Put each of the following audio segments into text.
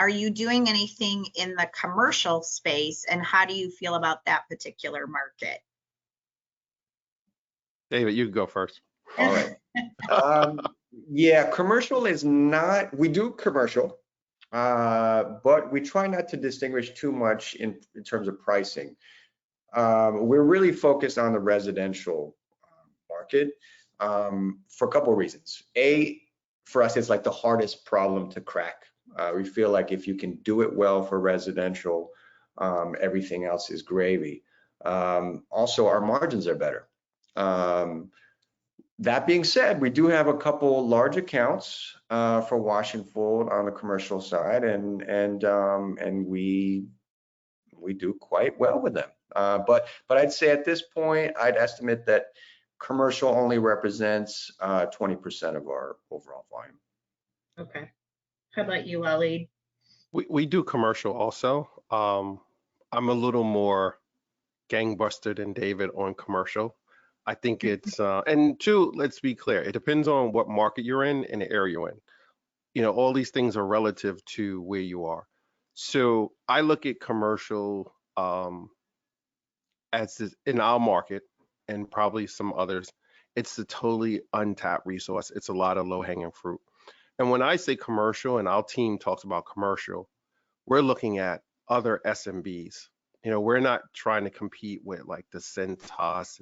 are you doing anything in the commercial space, and how do you feel about that particular market? David, you can go first. All right. Yeah, commercial is not, we do commercial, but we try not to distinguish too much in terms of pricing. We're really focused on the residential market for a couple of reasons. A, for us, it's like the hardest problem to crack. We feel like if you can do it well for residential, everything else is gravy. Also, our margins are better. That being said, we do have a couple large accounts for wash and fold on the commercial side, and we do quite well with them. But I'd say at this point, I'd estimate that commercial only represents 20% of our overall volume. Okay. How about you, Waleed? We do commercial also. I'm a little more gangbuster than David on commercial. I think it's, and two, let's be clear, it depends on what market you're in and the area you're in. You know, all these things are relative to where you are. So I look at commercial as this, in our market and probably some others, it's a totally untapped resource. It's a lot of low-hanging fruit. And when I say commercial and our team talks about commercial, we're looking at other SMBs. You know, we're not trying to compete with like the Centos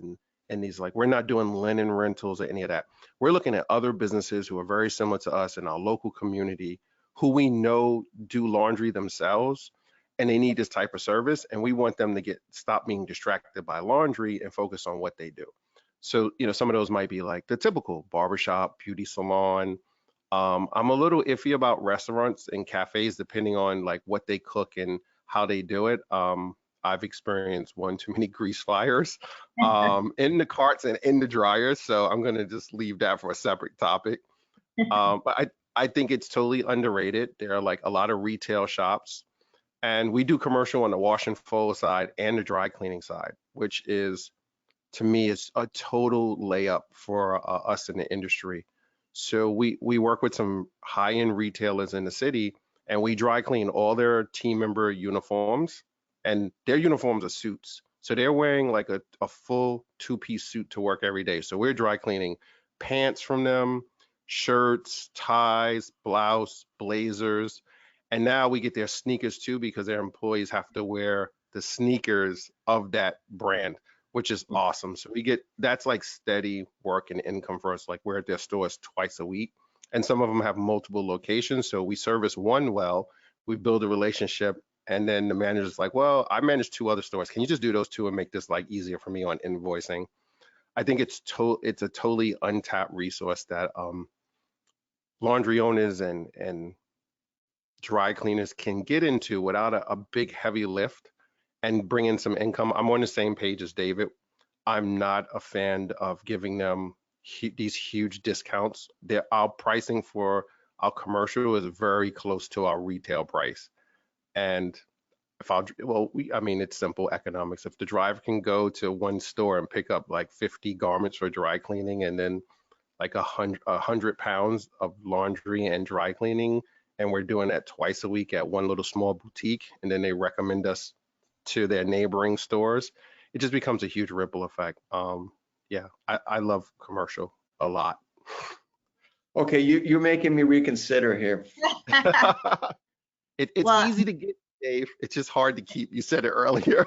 and these, like, we're not doing linen rentals or any of that. We're looking at other businesses who are very similar to us in our local community, who we know do laundry themselves, and they need this type of service, and we want them to stop being distracted by laundry and focus on what they do. So, you know, some of those might be like the typical barbershop, beauty salon. I'm a little iffy about restaurants and cafes, depending on like what they cook and how they do it. I've experienced one too many grease fires in the carts and in the dryers, so I'm gonna just leave that for a separate topic. But I think it's totally underrated. There are like a lot of retail shops, and we do commercial on the wash and fold side and the dry cleaning side, which is, to me, is a total layup for us in the industry. So we work with some high-end retailers in the city, and we dry clean all their team member uniforms, and their uniforms are suits. So they're wearing like a full two-piece suit to work every day. So we're dry cleaning pants from them, shirts, ties, blouse, blazers, and now we get their sneakers too, because their employees have to wear the sneakers of that brand, which is awesome. So we get, that's like steady work and income for us. Like, we're at their stores twice a week, and some of them have multiple locations. So we service one well, we build a relationship, and then the manager's like, well, I manage 2 other stores. Can you just do those 2 and make this like easier for me on invoicing? I think it's a totally untapped resource that laundry owners and dry cleaners can get into without a big heavy lift and bring in some income. I'm on the same page as David. I'm not a fan of giving them these huge discounts. Our pricing for our commercial is very close to our retail price. And I mean, it's simple economics. If the driver can go to one store and pick up like 50 garments for dry cleaning, and then like 100 pounds of laundry and dry cleaning, and we're doing that twice a week at one little small boutique, and then they recommend us to their neighboring stores, it just becomes a huge ripple effect. Yeah, I love commercial a lot. Okay, you're making me reconsider here. It's easy to get, Dave. It's just hard to keep. You said it earlier.